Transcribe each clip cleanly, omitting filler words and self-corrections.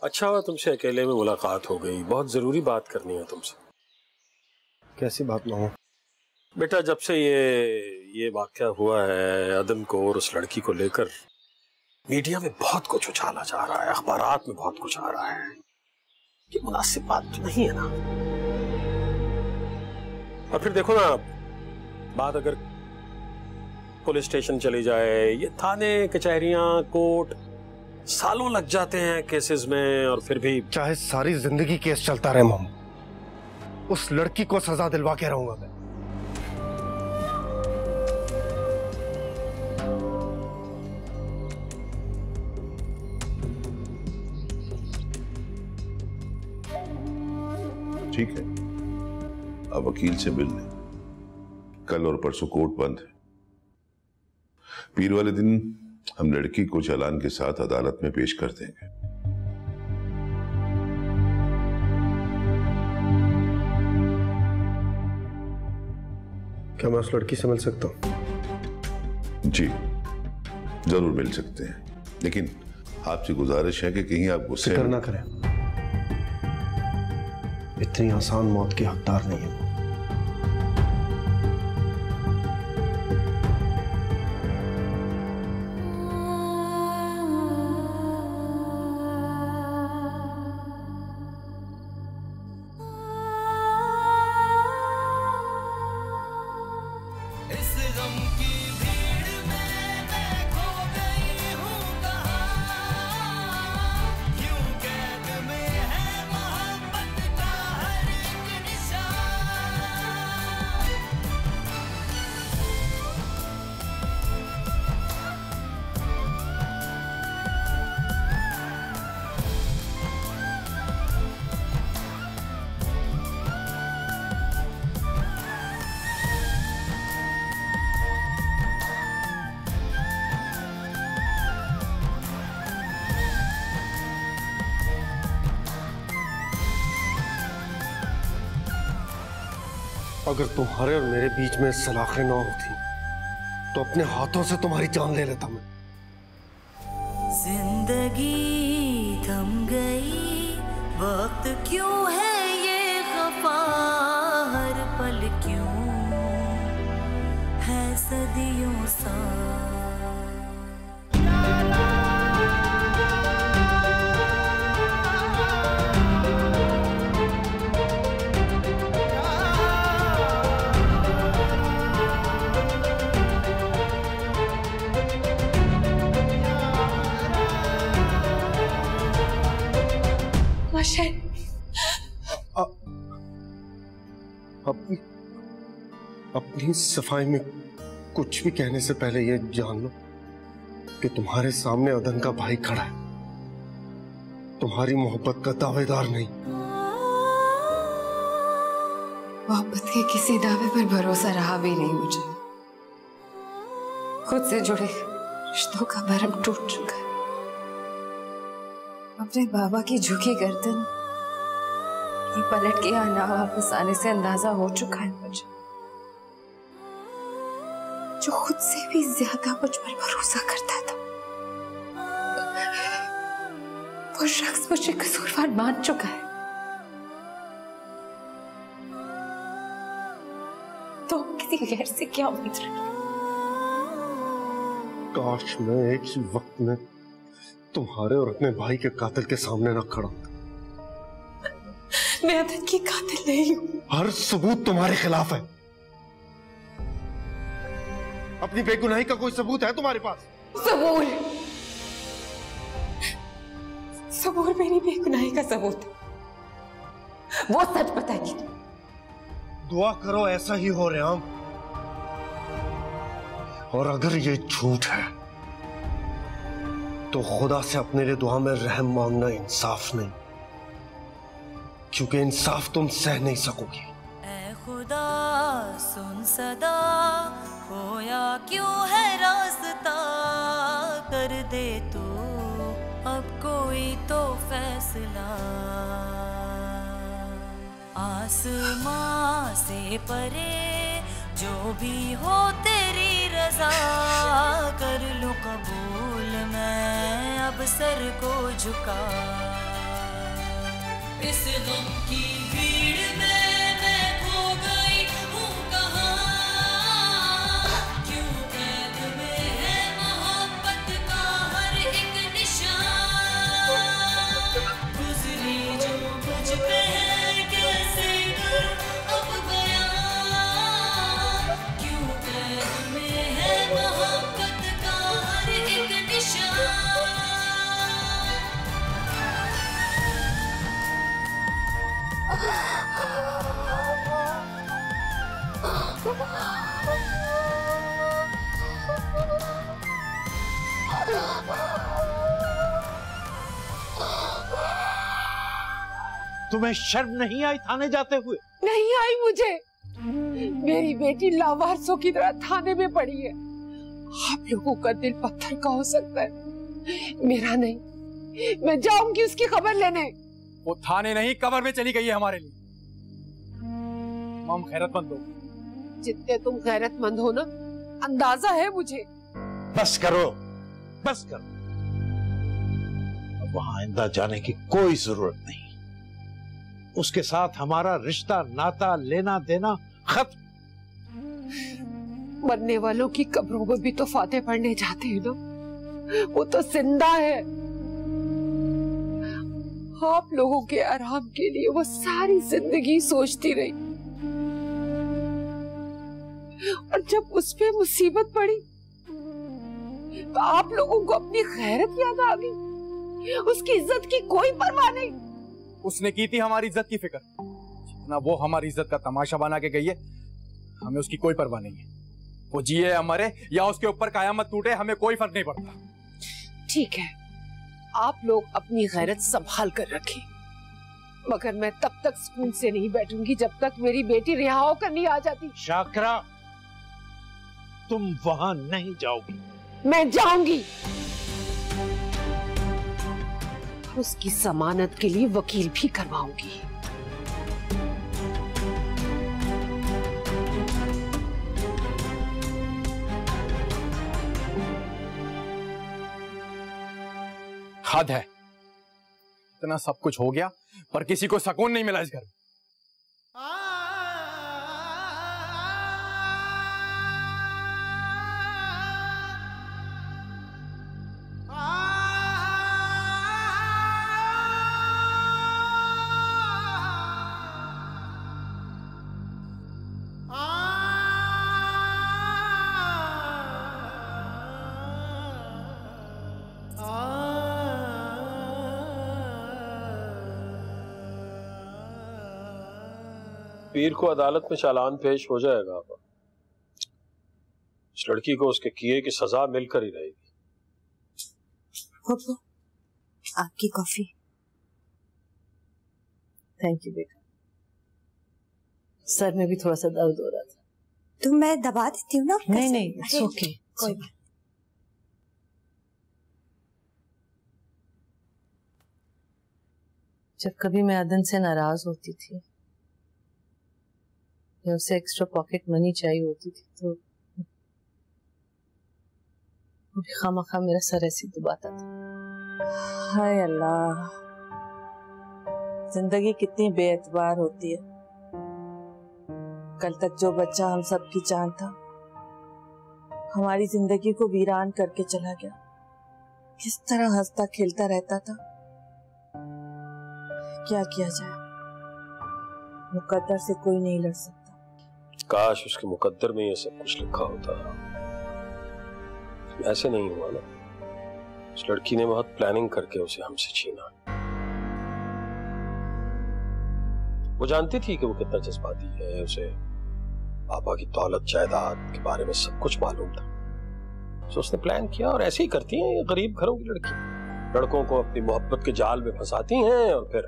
अच्छा हुआ तुमसे अकेले में मुलाकात हो गई, बहुत जरूरी बात करनी है तुमसे। कैसी बात मामा? बेटा, जब से ये वाकया हुआ है अदन को और उस लड़की को लेकर, मीडिया में बहुत कुछ उछाला जा रहा है, अखबारात में बहुत कुछ आ रहा है। ये मुनासिब बात तो नहीं है ना। और फिर देखो ना, बात अगर पुलिस स्टेशन चली जाए, ये थाने कचहरियां कोर्ट सालों लग जाते हैं केसेस में, और फिर भी चाहे सारी जिंदगी केस चलता रहे मामा, उस लड़की को सजा दिलवा के रहूंगा मैं। ठीक है, अब वकील से मिल लें। कल और परसों कोर्ट बंद है। पीर वाले दिन हम लड़की को चालान के साथ अदालत में पेश कर देंगे। क्या मैं उस लड़की से मिल सकता हूं? जी जरूर मिल सकते हैं, लेकिन आपसे गुजारिश है कि कहीं आप गुस्से फिक्र ना करें, इतनी आसान मौत की हकदार नहीं है। अगर तुम्हारे और मेरे बीच में सलाखें ना होती तो अपने हाथों से तुम्हारी जान ले लेता मैं। जिंदगी थम गई, वक्त क्यों है ये खफा, हर पल क्यों है सदियों सा। अपनी सफाई में कुछ भी कहने से पहले ये जान लो कि तुम्हारे सामने अदन का भाई खड़ा है, तुम्हारी मोहब्बत का दावेदार नहीं। मोहब्बत के किसी दावे पर भरोसा रहा भी नहीं मुझे। खुद से जुड़े रिश्तों का भरम टूट चुका है। अपने बाबा की झुकी गर्दन ये पलट के यहाँ ना वापस आने से अंदाजा हो चुका है मुझे। जो खुद से भी ज्यादा मुझ पर भरोसा करता था, वो शख्स मुझे कसूरवार मान चुका है। तो किसी गैर से क्या उम्मीद रखी? काश मैं एक ही वक्त में तुम्हारे और अपने भाई के कातिल के सामने ना खड़ा होता। मैं अदन की कातिल नहीं हूं। हर सबूत तुम्हारे खिलाफ है। अपनी बेगुनाही का कोई सबूत है तुम्हारे पास? सबूर मेरी बेगुनाही का सबूत है। वो सच बताएगी। दुआ करो ऐसा ही हो रेहाम। और अगर ये झूठ है तो खुदा से अपने लिए दुआ में रहम मांगना इंसाफ नहीं, क्योंकि इंसाफ तुम सह नहीं सकोगी। ऐ खुदा सुन सदा, खोया क्यों है रास्ता, कर दे तू अब कोई तो फैसला। आसमां से परे जो भी हो तेरी रजा, कर लो कबूल मैं अब सर को झुका। इस गम की भीड़ में मैं खो गई हूँ कहाँ, क्यों कैद में है मोहब्बत का हर एक निशान, गुजरी जो मुझ पे है कैसे कर अब बयां, क्यों कैद में है मोहब्बत का हर एक निशान। तुम्हें शर्म नहीं आई थाने जाते हुए? नहीं आई मुझे। मेरी बेटी लावारसों की तरह थाने में पड़ी है। आप लोगों का दिल पत्थर का हो सकता है, मेरा नहीं। मैं जाऊंगी उसकी खबर लेने। वो थाने नहीं कब्र में चली गई है हमारे लिए। हम खैरतमंद लोग। जितने तुम गैरतमंद हो ना, अंदाजा है मुझे। बस करो, बस करो। अब वहां आइंदा जाने की कोई जरूरत नहीं। उसके साथ हमारा रिश्ता, नाता, लेना देना खत्म। मरने वालों की कब्रों में भी तो फाते पढ़ने जाते हैं ना, वो तो जिंदा है। आप लोगों के आराम के लिए वो सारी जिंदगी सोचती रही, और जब उस पे मुसीबत पड़ी तो आप लोगों को अपनी गैरत याद आ गई। उसकी इज्जत की कोई परवाह नहीं। उसने की थी हमारी इज्जत की फिक्र, जितना वो हमारी इज्जत का तमाशा बना के गई है, हमें उसकी कोई परवाह नहीं है। वो जिए या मरे या उसके ऊपर कयामत टूटे, हमें कोई फर्क नहीं पड़ता। ठीक है, आप लोग अपनी गैरत संभाल कर रखें, मगर मैं तब तक सुकून से नहीं बैठूंगी जब तक मेरी बेटी रिहा होकर नहीं आ जाती। शाकरा, तुम वहां नहीं जाओगी। मैं जाऊंगी। उसकी जमानत के लिए वकील भी करवाऊंगी। हद है, इतना सब कुछ हो गया पर किसी को सुकून नहीं मिला इस घर में। पीर को अदालत में चालान पेश हो जाएगा। उस लड़की को उसके किए की सजा मिलकर ही रहेगी। पप्पू, आपकी कॉफी। थैंक यू बेटा। सर में भी थोड़ा सा दर्द हो रहा था। तो मैं दबा देती हूँ ना? नहीं नहीं, ओके, कोई बात। जब कभी मैं अदन से नाराज होती थी या उसे एक्स्ट्रा पॉकेट मनी चाहिए होती थी तो वो भी खामखा मेरा सर ऐसे दबाता था। हाय अल्लाह, जिंदगी कितनी बेएतबार होती है। कल तक जो बच्चा हम सब की जान था, हमारी जिंदगी को वीरान करके चला गया। किस तरह हंसता खेलता रहता था। क्या किया जाए, मुकद्दर से कोई नहीं लड़ सकता। काश उसके मुकद्दर में ये सब कुछ लिखा होता। ऐसे नहीं हुआ ना। उस लड़की ने बहुत प्लानिंग करके उसे हमसे छीना। वो जानती थी कि वो कितना जज्बाती है। उसे पापा की दौलत जायदाद के बारे में सब कुछ मालूम था। तो उसने प्लान किया, और ऐसे ही करती हैं ये गरीब घरों की लड़की। लड़कों को अपनी मोहब्बत के जाल में फंसाती हैं और फिर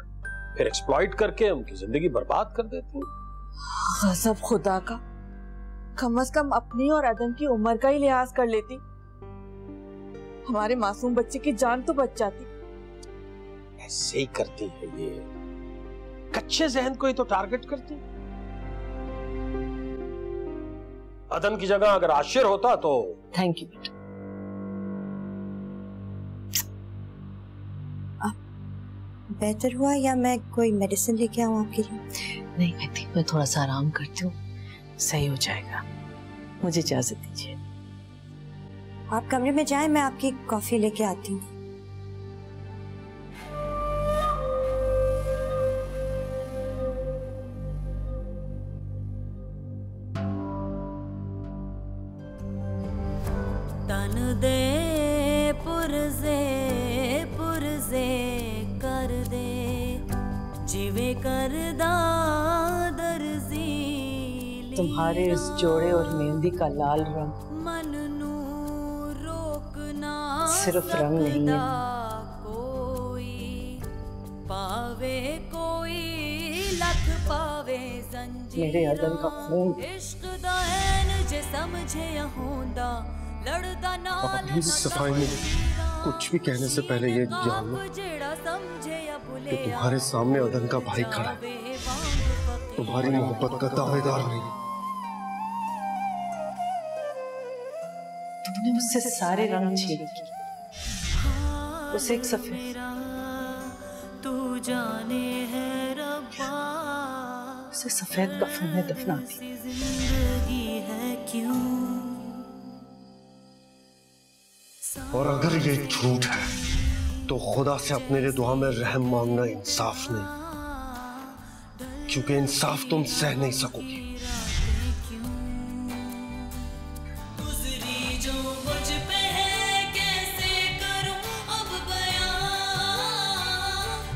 एक्सप्लॉइट करके उनकी जिंदगी बर्बाद कर देती हैं। गज़ब खुदा का। कम से कम अपनी और अदन की उम्र का ही लिहाज कर लेती, हमारे मासूम बच्चे की जान तो बच जाती। ऐसे ही करती है ये, कच्चे जहन को ही तो टारगेट करती। अदन की जगह अगर आशिर होता तो। थैंक यू बेटा। बेहतर हुआ या मैं कोई मेडिसिन लेके आऊँ आपके लिए? नहीं बेटी, मैं थोड़ा सा आराम करती हूँ, सही हो जाएगा। मुझे इजाजत दीजिए। आप कमरे में जाएं, मैं आपकी कॉफी लेके आती हूँ। तन दे पुरजे पुरजे कर दे जिवे करदा दर्जी तुम्हारे इस जोड़े और मेहंदी का लाल रंग मन नू रोकना सिर्फ रंग नहीं है, कोई पावे कोई लख पावे जंजीर मेरे अदन का खून। इश्क दा ऐन जे समझे होंदा लड़दा नाल अपनी सफाई में कुछ भी कहने से पहले ये जान लो कि तुम्हारे सामने अदन का भाई खड़ा है, तुम्हारी मोहब्बत का दावेदार नहीं। तुमने मुझसे सारे रंग छीन लिए, बस एक सफेद। तू जाने है रब्बा उसे सफेद कफन में दफना दी। जिंदगी है क्यों। और अगर ये झूठ है तो खुदा से अपने लिए दुआ में रहम मांगना इंसाफ नहीं, क्योंकि इंसाफ तुम सह नहीं सकोगी। गुजरी जो मुझ पे है कैसे करूं अब बयां,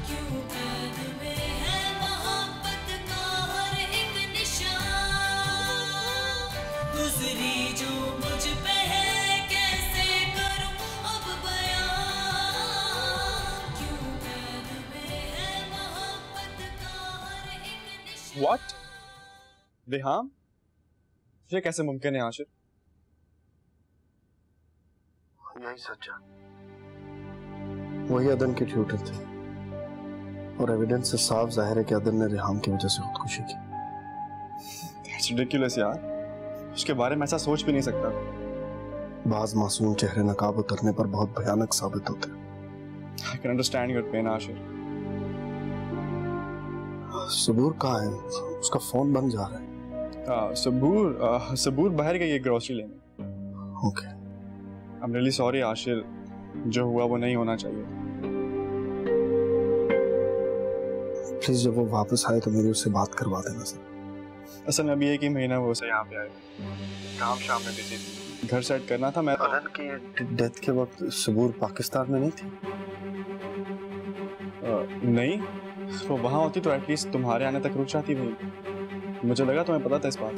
क्यों कैद में है मोहब्बत का हर एक निशान। गुजरी जो मुझ पे है कैसे करूं अब बयां, क्यों कैद में है मोहब्बत का हर एक निशान। What? रेहाम, ये कैसे मुमकिन है आशिर? यही सच है, वही अदन के ट्यूटर थे और एविडेंस से साफ जाहिर है कि अदन ने रेहाम की वजह से खुदकुशी की। It's ridiculous यार, उसके बारे में ऐसा सोच भी नहीं सकता। बाज मासूम चेहरे नकाब उतरने पर बहुत भयानक साबित होते हैं। I can understand your pain Ashir. सबूर कहाँ है? उसका फोन बंद जा रहा है। सबूर बाहर गई है ग्रोसरी लेने। Okay. I'm really sorry Ashir, जो हुआ वो नहीं होना चाहिए। प्लीज जब वो वापस आए तो मेरी उससे बात करवा देना सर। असल में अभी एक ही महीना वो उसे यहाँ पे आए, काम शाम में बिजी थी, घर सेट करना था। मैं अदन की डेथ के वक्त सबूर पाकिस्तान में नहीं थी? नहीं, वो वहाँ होती तो एटलीस्ट तुम्हारे आने तक रुक जाती भाई। मुझे लगा तुम्हें पता था इस बात।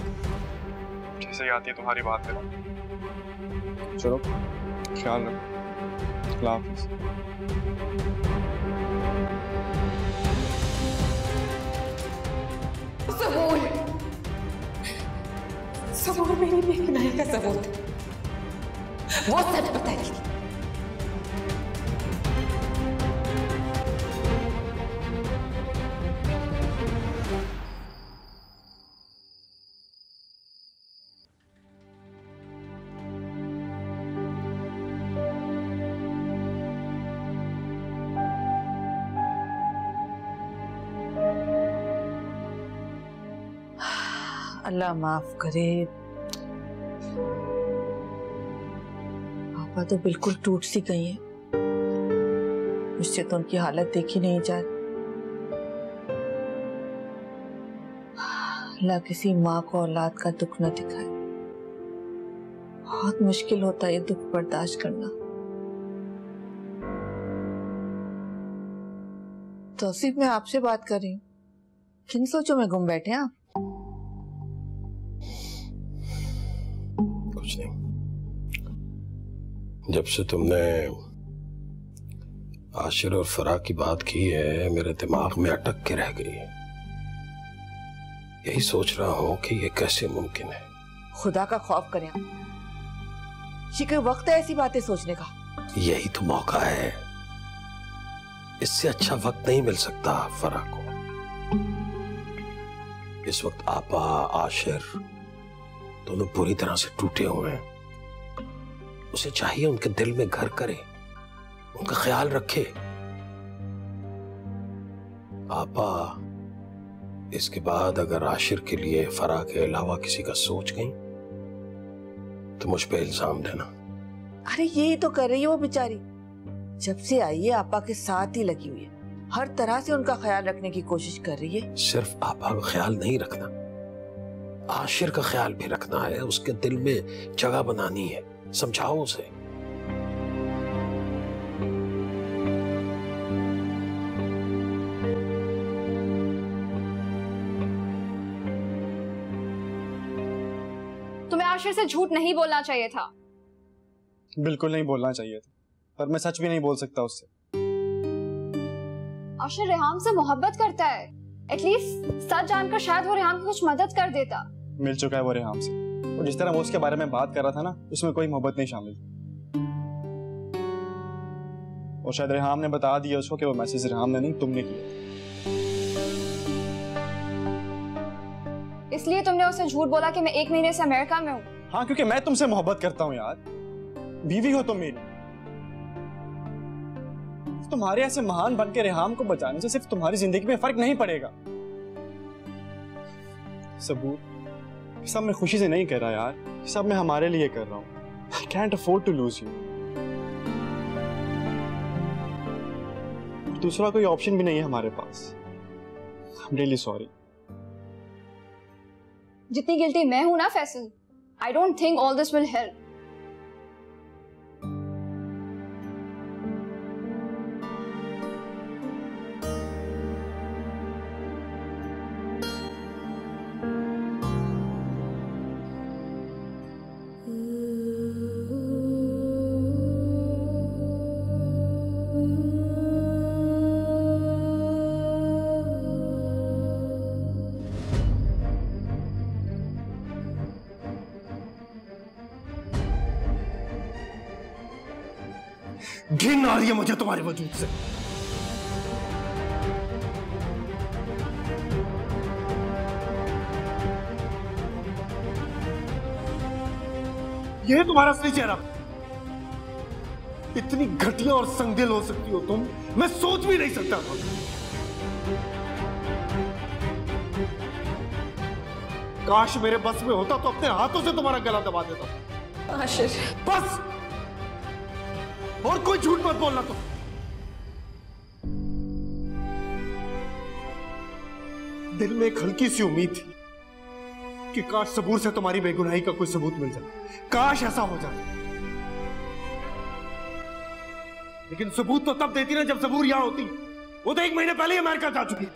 जैसे ही आती है तुम्हारी बात करो। चलो ख्याल रखो, अल्लाह हाफिज़। सबूर मेरी बेगुनाही का सबूत, वो सच बताएगी। अल्लाह माफ करे। पापा तो बिल्कुल टूट सी गई हैं, मुझसे तो उनकी हालत देखी नहीं जा रही। अल्लाह किसी माँ को औलाद का दुख न दिखाए। बहुत मुश्किल होता है ये दुख बर्दाश्त करना। तौसीफ, मैं आपसे बात कर रही हूँ, किन सोचों में गुम बैठे हैं आप? कुछ नहीं, जब से तुमने आशिर और फराह की बात की है मेरे दिमाग में अटक के रह गई है। यही सोच रहा हूं कि ये कैसे मुमकिन है। खुदा का खौफ करें, ये कोई वक्त है ऐसी बातें सोचने का? यही तो मौका है, इससे अच्छा वक्त नहीं मिल सकता फराह को। इस वक्त आपा आशिर दोनों पूरी तरह से टूटे हुए हैं। उसे चाहिए उनके दिल में घर करे, उनका ख्याल रखे। आपा इसके बाद अगर आशिर के लिए फराह के अलावा किसी का सोच गई तो मुझ पे इल्जाम देना। अरे यही तो कर रही है वो बेचारी, जब से आई है आपा के साथ ही लगी हुई है, हर तरह से उनका ख्याल रखने की कोशिश कर रही है। सिर्फ आपा का ख्याल नहीं रखना, आशिर का ख्याल भी रखना है, उसके दिल में जगह बनानी है। समझाओ उसे। तुम्हें आशिर से झूठ नहीं बोलना चाहिए था। बिल्कुल नहीं बोलना चाहिए था, पर मैं सच भी नहीं बोल सकता उससे। आशिर रेहाम से मोहब्बत करता है, एटलीस्ट सच जानकर शायद वो रेहाम की कुछ मदद कर देता। मिल चुका है वो रेहाम से, और जिस तरह वो उसके बारे में बात कर रहा था ना, उसमें कोई मोहब्बत नहीं शामिल। और शायद रेहाम ने बता दिया उसको कि वो मैसेज रेहाम ने नहीं तुमने किया। इसलिए तुमने उसे झूठ बोला कि मैं 1 महीने से अमेरिका में हूँ। हाँ, क्योंकि मैं तुमसे मोहब्बत करता हूँ यार, बीवी हो तुम मेरी। तुम्हारे ऐसे महान बन के रेहाम को बचाने से सिर्फ तुम्हारी जिंदगी में फर्क नहीं पड़ेगा। सबूत सब मैं खुशी से नहीं कर रहा यार, सब मैं हमारे लिए कर रहा हूँ। I can't afford to lose you। दूसरा कोई ऑप्शन भी नहीं है हमारे पास। I'm really sorry। जितनी गिल्टी मैं हूं ना Faisal, I don't think all this will help. घिन आ रही है मुझे तुम्हारे वजूद से। यह तुम्हारा असली चेहरा। इतनी घटिया और संगदिल हो सकती हो तुम, मैं सोच भी नहीं सकता था। काश मेरे बस में होता तो अपने हाथों से तुम्हारा गला दबा देता। आशिर बस, और कोई झूठ मत बोलना तुम। दिल में एक हल्की सी उम्मीद थी कि काश सबूर से तुम्हारी बेगुनाही का कोई सबूत मिल जाए, काश ऐसा हो जाए। लेकिन सबूत तो तब देती ना जब सबूर यहां होती। वो तो 1 महीने पहले ही अमेरिका जा चुकी थी।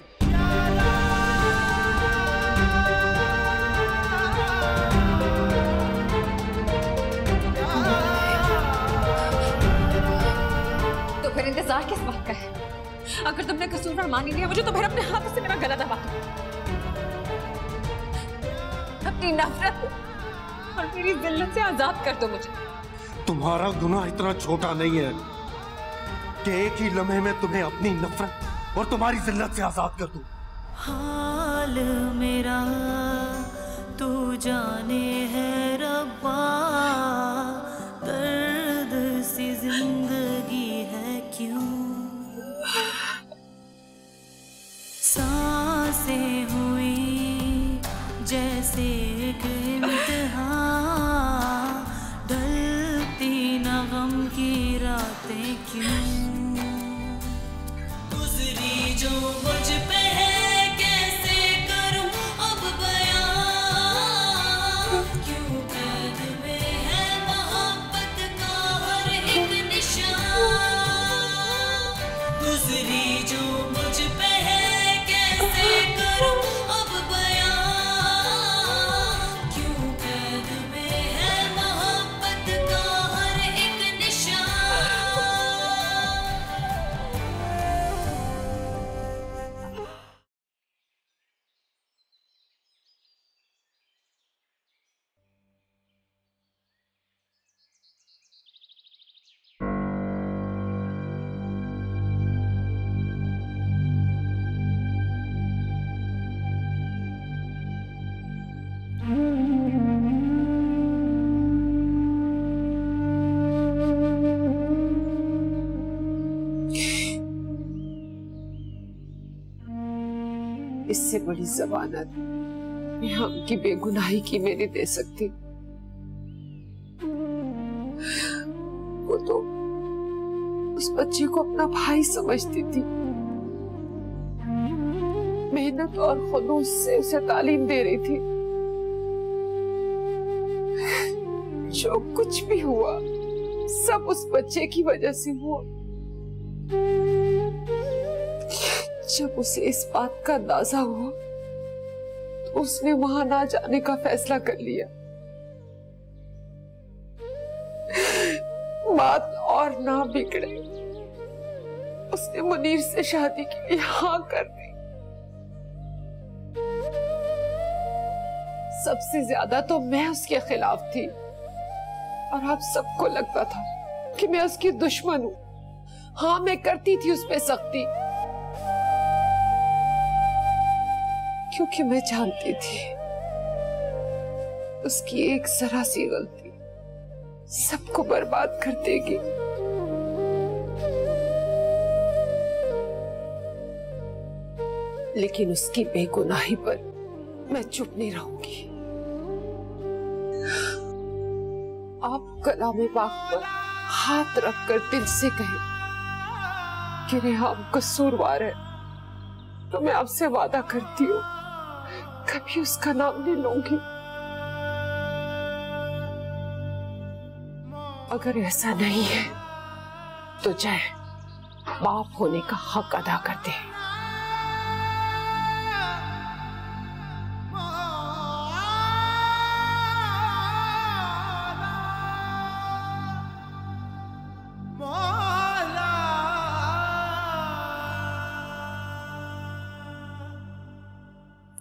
तो फिर इंतजार किस बात का है? अगर तुमने कसूरवार मान ही लिया मुझे, तो फिर अपने हाथों से मेरा गला दबा दो। अपनी नफरत और मेरी जिल्लत से आजाद कर दो मुझे। तुम्हारा गुनाह इतना छोटा नहीं है कि एक ही लम्हे में तुम्हें अपनी नफरत और तुम्हारी जिल्लत से आजाद कर दूं। हाल मेरा तू जाने है रब्बा, दर्द सी जिंदगी है क्यों, सांसें हुई जैसे एक इम्तिहान, ढलती न गम की रातें क्यों, गुजरी जो मुझ पे है कैसे करूं अब बयां, क्यों कैद में है मोहब्बत का हर एक निशान, गुजरी जो मुझ पे है कैसे करूं अब बयां, क्यों कैद में है मोहब्बत का हर एक निशान। इससे बड़ी जमानत मैं हमकी बेगुनाही की मेरी दे सकती। वो तो उस बच्चे को अपना भाई समझती थी, मेहनत और खुलूस से उसे तालीम दे रही थी। जो कुछ भी हुआ सब उस बच्चे की वजह से हुआ। जब उसे इस बात का अंदाजा हुआ तो उसने वहां ना जाने का फैसला कर लिया। बात और ना बिगड़े, उसने मुनीर से शादी के लिए हाँ कर दी। सबसे ज्यादा तो मैं उसके खिलाफ थी और आप सबको लगता था कि मैं उसकी दुश्मन हूं। हाँ, मैं करती थी उस पे सख्ती, क्योंकि मैं जानती थी उसकी एक जरा सी गलती सबको बर्बाद कर देगी। लेकिन उसकी बेगुनाही पर मैं चुप नहीं रहूंगी। आप कलामे पाक पर हाथ रखकर दिल से कहें कि रेहाम कसूरवार है, तो मैं आपसे वादा करती हूँ कभी उसका नाम नहीं लूंगी। अगर ऐसा नहीं है तो जय बाप होने का हक अदा करते हैं।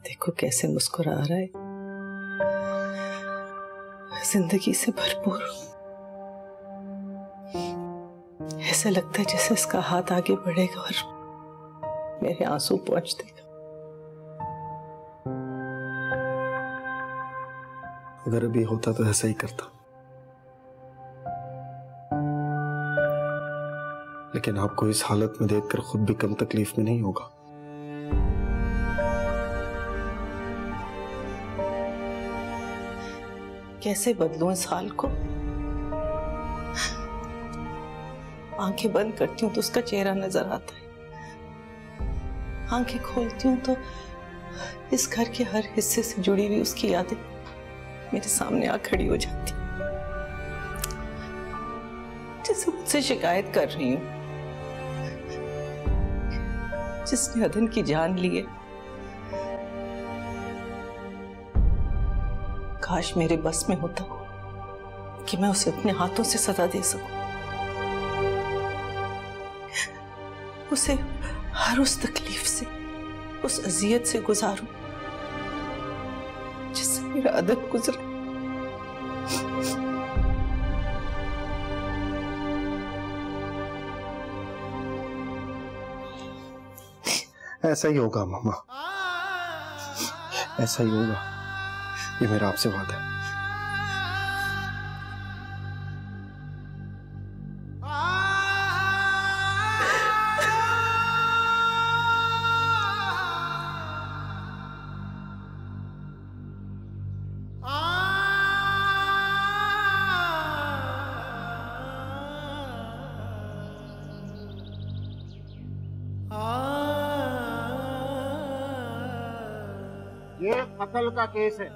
देखो कैसे मुस्कुरा रहा है, जिंदगी से भरपूर। ऐसा लगता है जैसे इसका हाथ आगे बढ़ेगा और मेरे आंसू पहुंच देगा। अगर अभी होता तो ऐसा ही करता, लेकिन आपको इस हालत में देखकर खुद भी कम तकलीफ में नहीं होगा। कैसे बदलूं इस हाल को? आंखें बंद करती हूँ तो उसका चेहरा नजर आता है, आंखें खोलती हूँ तो इस घर के हर हिस्से से जुड़ी हुई उसकी यादें मेरे सामने आ खड़ी हो जाती, जैसे मुझसे शिकायत कर रही हूँ। जिसने अदन की जान ली है, काश मेरे बस में होता कि मैं उसे अपने हाथों से सजा दे सकूं, उसे हर उस तकलीफ से, उस अजियत से गुजारूं जिससे मेरा अदन गुजरे। ऐसा ही होगा मामा, ऐसा ही होगा, ये मेरा आपसे वादा है। ये कत्ल का केस है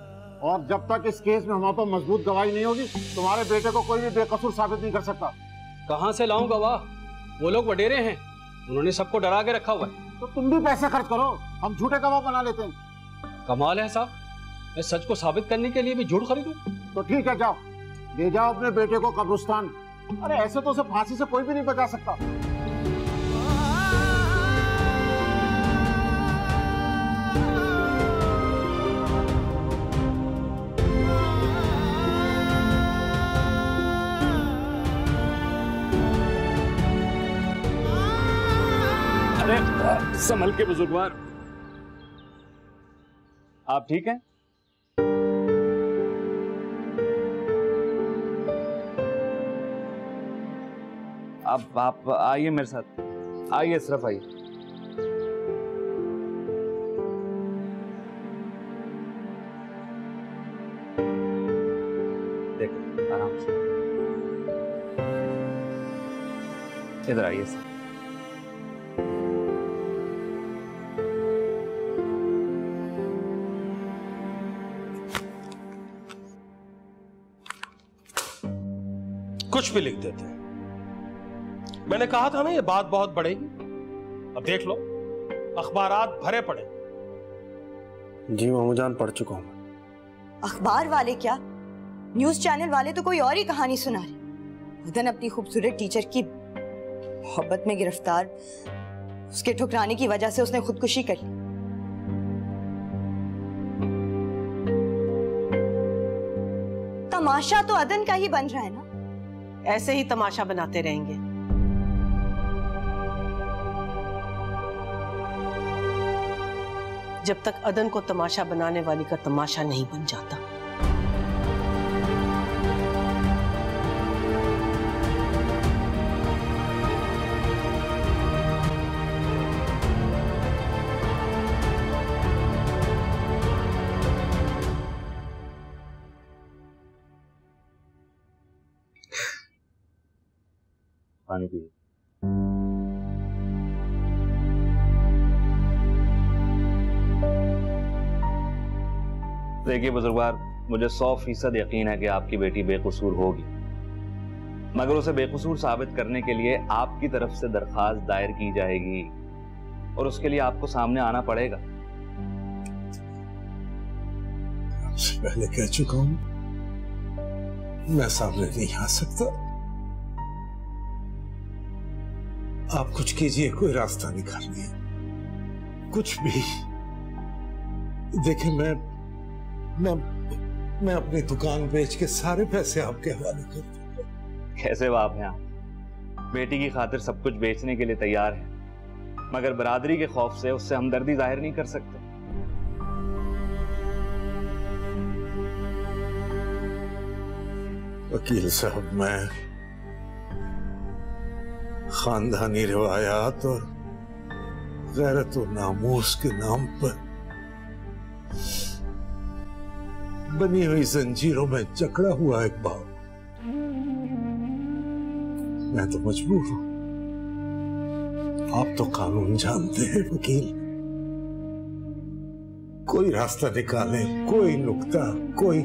और जब तक इस केस में हमारे पास मजबूत गवाही नहीं होगी तुम्हारे बेटे को कोई भी बेकसूर साबित नहीं कर सकता। कहां से लाऊं गवाह? वो लोग वडेरे हैं, उन्होंने सबको डरा के रखा हुआ है। तो तुम भी पैसे खर्च करो, हम झूठे गवाह बना लेते हैं। कमाल है साहब, मैं सच को साबित करने के लिए भी झूठ खरीदूं? तो ठीक है, जाओ ले जाओ अपने बेटे को कब्रिस्तान। अरे ऐसे तो उसे फांसी से कोई भी नहीं बचा सकता। संभल के बुजुर्गवार, आप ठीक हैं? आप आइए मेरे साथ, आइए, सिर्फ आइए। इधर आइए सर। कुछ भी लिख देते हैं। मैंने कहा था ना ये बात बहुत बढ़ेगी। अब देख लो, अखबारात भरे पड़े। जी मामू जान, पढ़ चुका हूं। अखबार वाले क्या, न्यूज चैनल वाले तो कोई और ही कहानी सुना रहे। अदन अपनी खूबसूरत टीचर की मोहब्बत में गिरफ्तार, उसके ठुकराने की वजह से उसने खुदकुशी कर ली। तमाशा तो अदन का ही बन रहा है ना। ऐसे ही तमाशा बनाते रहेंगे। जब तक अदन को तमाशा बनाने वाली का तमाशा नहीं बन जाता। पानी पिए। देखिए बुजुर्गवार, मुझे 100% यकीन है कि आपकी बेटी बेकसूर होगी, मगर उसे बेकसूर साबित करने के लिए आपकी तरफ से दरखास्त दायर की जाएगी और उसके लिए आपको सामने आना पड़ेगा। आपसे पहले कह चुका हूं, मैं सामने नहीं आ सकता। आप कुछ कीजिए, कोई रास्ता निकालिए, कुछ भी। देखिए मैं अपनी दुकान बेच के सारे पैसे आपके हवाले कर दूंगा। कैसे बाप हैं आप? बेटी की खातिर सब कुछ बेचने के लिए तैयार हैं, मगर बरादरी के खौफ से उससे हमदर्दी जाहिर नहीं कर सकते। वकील साहब, मैं खानदानी रिवायात और गैरत और नामूस के नाम पर बनी हुई जंजीरों में जकड़ा हुआ एक बाप, मैं तो मजबूर हूं। आप तो कानून जानते हैं वकील, कोई रास्ता निकाले, कोई नुक्ता, कोई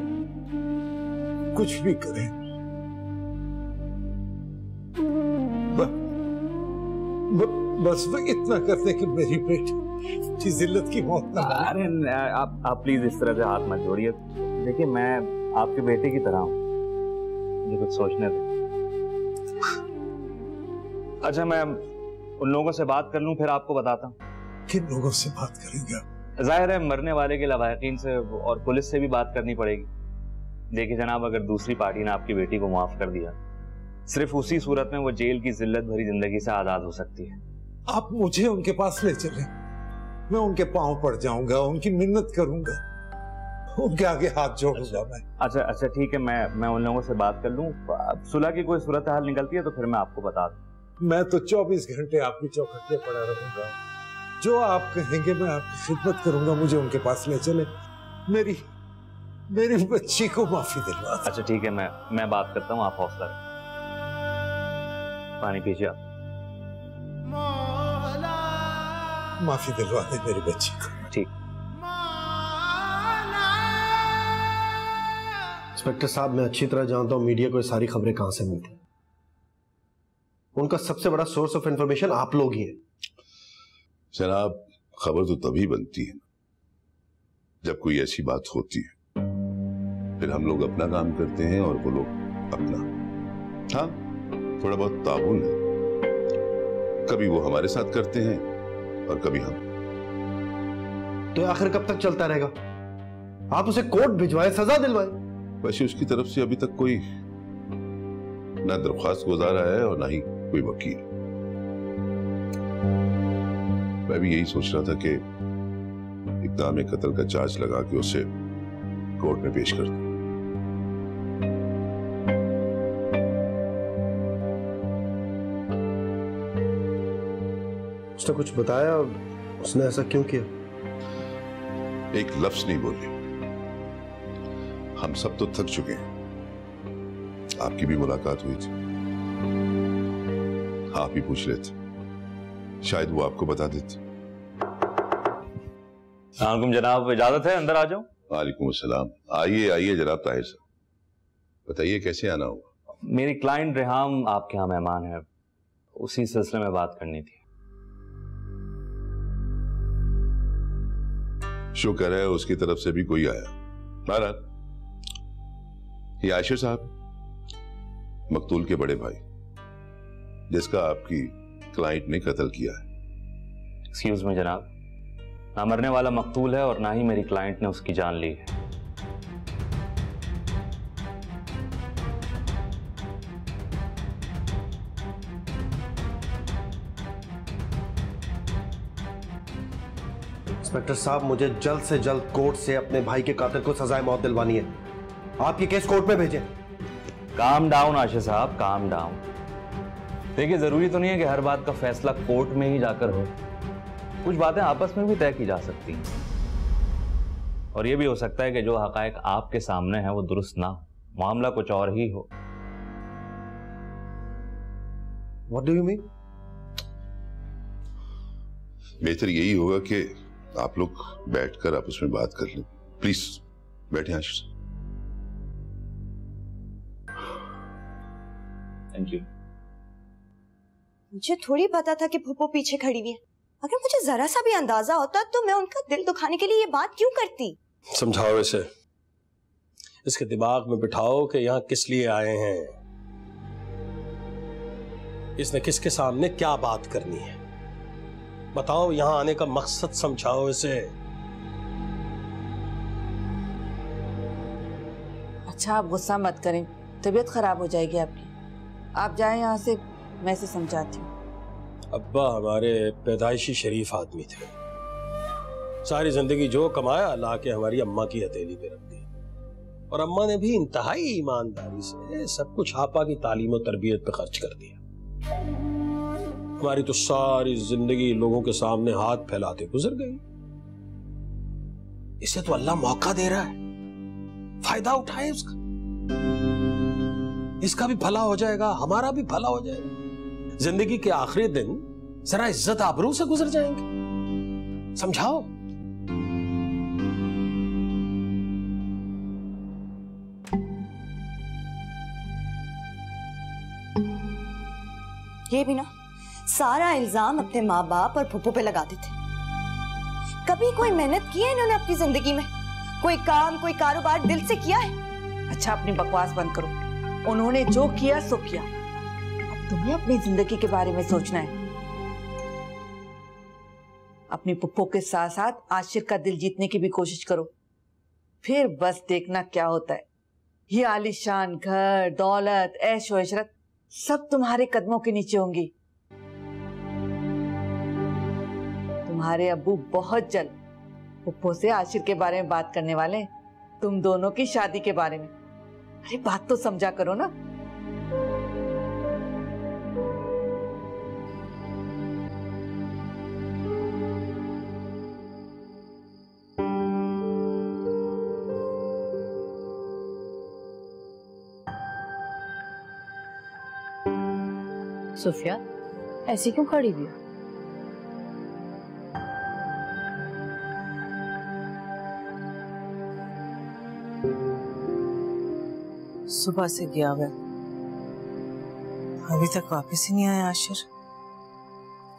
कुछ भी करे। बस मैं इतना करते कि मेरी बेटी की जिल्लत की मौत ना हो। अरे आप प्लीज इस तरह से हाथ मत जोड़िए। देखिए, मैं आपके बेटे की तरह हूं, मुझे कुछ सोचने दो। अच्छा, मैं उन लोगों से बात कर लूं, फिर आपको बताता हूं। किन लोगों से बात करेंगे आप? जाहिर है मरने वाले के लवाहिकीन से और पुलिस से भी बात करनी पड़ेगी। देखिए जनाब, अगर दूसरी पार्टी ने आपकी बेटी को माफ कर दिया, सिर्फ उसी सूरत में वो जेल की जिल्लत भरी जिंदगी से आजाद हो सकती है। आप मुझे उनके पास ले चले, मैं उनके पांव पड़ जाऊंगा, उनकी मिन्नत करूंगा, उनके आगे हाथ जोड़ूंगा मैं। अच्छा ठीक है, मैं उन लोगों से बात कर लूं। सुलह की कोई सूरत हाल निकलती है तो फिर मैं आपको बता दूं। मैं तो 24 घंटे आपकी चौखट पे पड़ा रहूंगा। जो आप कहेंगे मैं आपकी खिदमत करूंगा। मुझे उनके पास ले चले, मेरी बच्ची को माफी दिलवा। अच्छा ठीक है, मैं बात करता हूँ, आप हौसला रखें। पानी पीजिए आप। माफी दिलवा दे मेरी बच्ची को। ठीक। इंस्पेक्टर साहब, मैं अच्छी तरह जानता हूं मीडिया को ये सारी खबरें कहां से मिलती हैं। उनका सबसे बड़ा सोर्स ऑफ इंफॉर्मेशन आप लोग ही हैं। जनाब, खबर तो तभी बनती है जब कोई ऐसी बात होती है, फिर हम लोग अपना काम करते हैं और वो लोग अपना। हाँ, थोड़ा बहुत ताउन है, कभी वो हमारे साथ करते हैं और कभी हम। तो आखिर कब तक चलता रहेगा? आप उसे कोर्ट भिजवाएं, सजा दिलवाएं। वैसे उसकी तरफ से अभी तक कोई ना दरख्वास्त गुजारा है और ना ही कोई वकील। मैं भी यही सोच रहा था कि इक़दाम कत्ल का चार्ज लगा के उसे कोर्ट में पेश कर दूं। उसने कुछ बताया उसने ऐसा क्यों किया? एक लफ्ज नहीं बोले। हम सब तो थक चुके हैं। आपकी भी मुलाकात हुई थी, आप ही पूछ लेते, शायद वो आपको बता देती। सलाम जनाब, इजाजत है, अंदर आ जाओ। वालेकुम अस्सलाम। आइए आइए जनाब ताहिर साहब, बताइए कैसे आना हुआ? मेरी क्लाइंट रेहाम आपके यहाँ मेहमान है, उसी सिलसिले में बात करनी थी। शुक्र है उसकी तरफ से भी कोई आया। बहरहाल ये आशिर साहब, मकतूल के बड़े भाई, जिसका आपकी क्लाइंट ने कत्ल किया है। एक्सक्यूज मी जनाब, ना मरने वाला मकतूल है और ना ही मेरी क्लाइंट ने उसकी जान ली है। इंस्पेक्टर साहब, मुझे जल्द से जल्द कोर्ट से अपने भाई के कातिल को सजाए मौत दिलवानी है। आप ये केस कोर्ट में भेजें। काम डाउन आशिर साहब, काम डाउन। देखिए, जरूरी तो नहीं है कि हर बात का फैसला कोर्ट में ही जाकर हो। कुछ बातें आपस में भी तय की जा सकती हैं, और यह भी हो सकता है कि जो हकायक आपके सामने है वो दुरुस्त ना हो, मामला कुछ और ही हो। What do you mean? बेहतर यही होगा कि आप लोग बैठकर आपस में बात कर लें। प्लीज बैठे आशिर साहब। Thank you. मुझे थोड़ी पता था कि फूफो पीछे खड़ी हुई है। अगर मुझे जरा सा भी अंदाजा होता तो मैं उनका दिल दुखाने के लिए ये बात क्यों करती? समझाओ इसे, इसके दिमाग में बिठाओ कि यहाँ किस लिए आए हैं, इसने किसके सामने क्या बात करनी है। बताओ, यहाँ आने का मकसद समझाओ इसे। अच्छा, आप गुस्सा मत करें, तबीयत खराब हो जाएगी आपकी। आप जाएं यहाँ से, मैं इसे समझाती हूँ। अब्बा हमारे पैदाइशी शरीफ आदमी थे, सारी जिंदगी जो कमाया ला के हमारी अम्मा की हथेली पे रख दी, और अम्मा ने भी इंतहाई ईमानदारी से सब कुछ आपा की तालीम और तरबियत पे खर्च कर दिया। हमारी तो सारी जिंदगी लोगों के सामने हाथ फैलाते गुजर गई। इसे तो अल्लाह मौका दे रहा है, फायदा उठाए उसका। इसका भी भला हो जाएगा, हमारा भी भला हो जाएगा। जिंदगी के आखिरी दिन जरा इज्जत आबरू से गुजर जाएंगे। समझाओ। ये भी ना सारा इल्जाम अपने माँ बाप और फूफो पे लगाते थे। कभी कोई मेहनत की है इन्होंने अपनी जिंदगी में? कोई काम, कोई कारोबार दिल से किया है? अच्छा, अपनी बकवास बंद करो। उन्होंने जो किया सो किया, अब तुम्हें अपनी जिंदगी के बारे में सोचना है। अपनी पुप्पो के साथ साथ आशिर का दिल जीतने की भी कोशिश करो, फिर बस देखना क्या होता है। ये आलीशान घर, दौलत, ऐश और इशरत सब तुम्हारे कदमों के नीचे होंगी। तुम्हारे अब्बू बहुत जल्द पुप्पो से आशिर के बारे में बात करने वाले हैं, तुम दोनों की शादी के बारे में। अरे बात तो समझा करो ना। सुफिया, ऐसी क्यों खड़ी हुई? सुबह से गया हुआ, अभी तक वापस ही नहीं आया आशिर।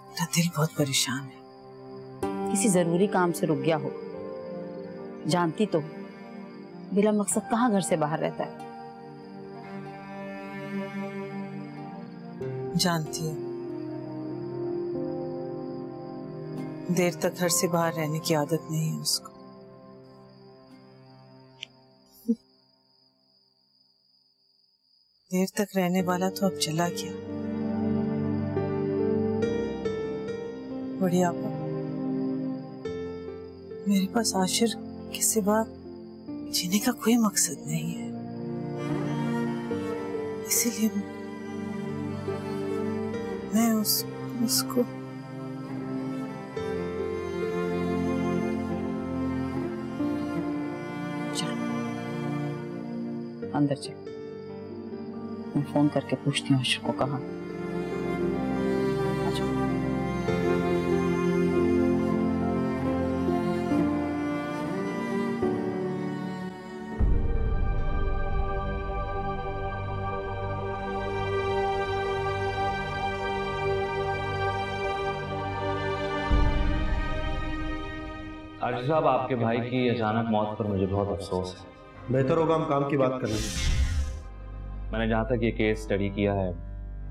मेरा दिल बहुत परेशान है। किसी जरूरी काम से रुक गया हो। जानती तो बिला मकसद कहाँ घर से बाहर रहता है। जानती है, देर तक घर से बाहर रहने की आदत नहीं है उसको। देर तक रहने वाला तो अब चला गया। बड़ी आपा, मेरे पास आशिर के सिवा जीने का कोई मकसद नहीं है, इसीलिए मैं उसको अंदर चल। मैं फोन करके पूछती हूँ आशिक को कहाँ। आशिक साहब, आपके भाई की अचानक मौत पर मुझे बहुत अफसोस है। बेहतर होगा हम काम की बात कर लें। मैंने जहाँ तक ये केस स्टडी किया है,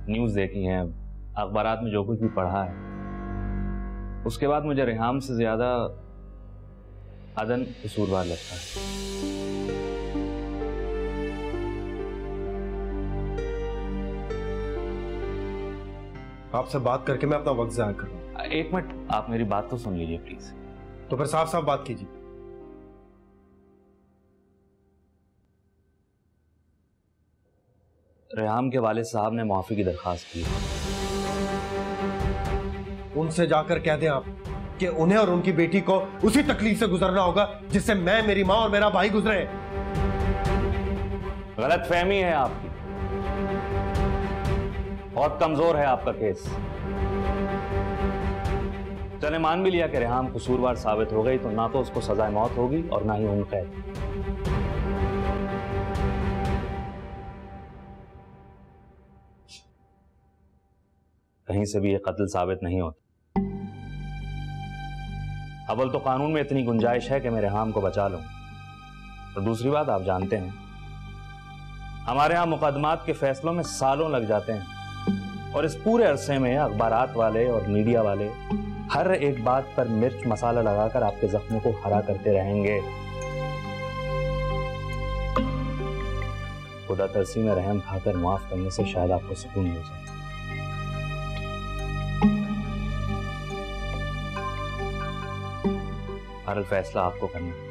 न्यूज़ देखी है, अखबारात में जो कुछ भी पढ़ा है, उसके बाद मुझे रेहाम से ज्यादा अदन कसूरवार लगता है। आपसे बात करके मैं अपना वक्त जाया कर रहा हूं। एक मिनट, आप मेरी बात तो सुन लीजिए प्लीज। तो फिर साफ साफ बात कीजिए। रेहाम के वालिद साहब ने माफी की दरखास्त की। उनसे जाकर कह दें आप कि उन्हें और उनकी बेटी को उसी तकलीफ से गुजरना होगा जिससे मैं, मेरी मां और मेरा भाई गुजरे। गलतफहमी है आपकी, बहुत कमजोर है आपका केस। चले मान भी लिया कि रेहाम कसूरवार साबित हो गई तो ना तो उसको सजाए मौत होगी और ना ही उम्र कैद। कहीं से भी ये कत्ल साबित नहीं होता। अव्वल तो कानून में इतनी गुंजाइश है कि मैं रेहाम को बचा लूं, और दूसरी बात आप जानते हैं हमारे यहां मुकदमात के फैसलों में सालों लग जाते हैं, और इस पूरे अरसे में अखबारात वाले और मीडिया वाले हर एक बात पर मिर्च मसाला लगाकर आपके जख्मों को हरा करते रहेंगे। खुदा तरसी में रहम खाकर माफ करने से शायद आपको सुकून मिल जाए। हर फैसला आपको करना है।